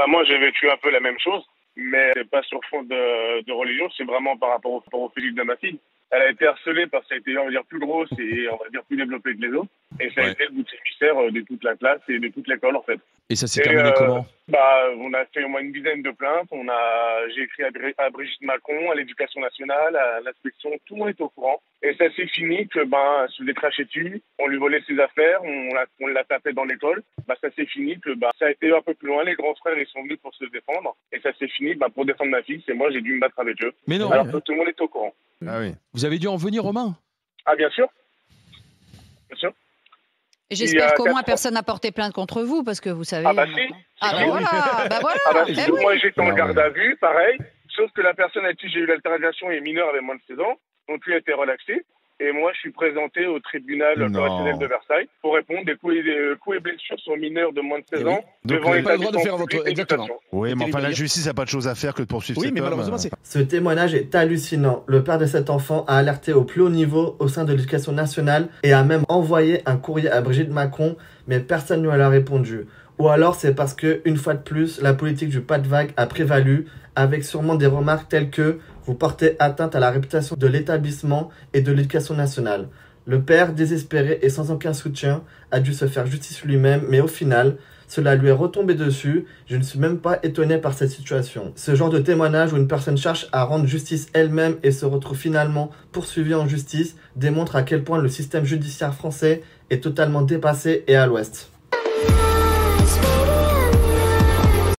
Moi, j'ai vécu un peu la même chose, mais c'est pas sur fond de religion, c'est vraiment par rapport au physique de ma fille. Elle a été harcelée parce qu'elle était, on va dire, plus grosse et, on va dire, plus développée que les autres. Et ça a été le bout de émissaire de toute la classe et de toute l'école, en fait. Et ça s'est terminé comment? On a fait au moins une dizaine de plaintes. J'ai écrit à Brigitte Macron, à l'Éducation nationale, à l'inspection. Tout le monde est au courant. Et ça s'est fini que, se les crachait dessus. On lui volait ses affaires. On l'a tapé dans l'école. Ça s'est fini que, ça a été un peu plus loin. Les grands frères, ils sont venus pour se défendre. Et ça s'est fini, pour défendre ma fille. C'est moi, j'ai dû me battre avec eux. Mais non. Alors que tout le monde est au courant. Ah oui. Vous avez dû en venir aux mains? Ah, bien sûr. Bien sûr. Et j'espère qu'au moins personne n'a porté plainte contre vous, parce que vous savez... Ah si. Moi j'étais en garde à vue, pareil, sauf que la personne à qui j'ai eu l'altercation est mineure, avait moins de 16 ans, donc lui a été relaxé. Et moi, je suis présenté au tribunal correctionnel de Versailles pour répondre des coups et blessures sur mineurs de moins de 16 ans. Donc vous n'avez pas le droit de faire votre... Exactement. Oui, mais enfin, la justice n'a pas de chose à faire que de poursuivre cet homme. Oui, mais malheureusement, c'est... Ce témoignage est hallucinant. Le père de cet enfant a alerté au plus haut niveau au sein de l'Éducation nationale et a même envoyé un courrier à Brigitte Macron, mais personne ne lui a répondu. Ou alors c'est parce que, une fois de plus, la politique du pas de vague a prévalu, avec sûrement des remarques telles que « vous portez atteinte à la réputation de l'établissement et de l'Éducation nationale ». Le père, désespéré et sans aucun soutien, a dû se faire justice lui-même, mais au final, cela lui est retombé dessus. Je ne suis même pas étonné par cette situation. Ce genre de témoignage où une personne cherche à rendre justice elle-même et se retrouve finalement poursuivie en justice démontre à quel point le système judiciaire français est totalement dépassé et à l'ouest.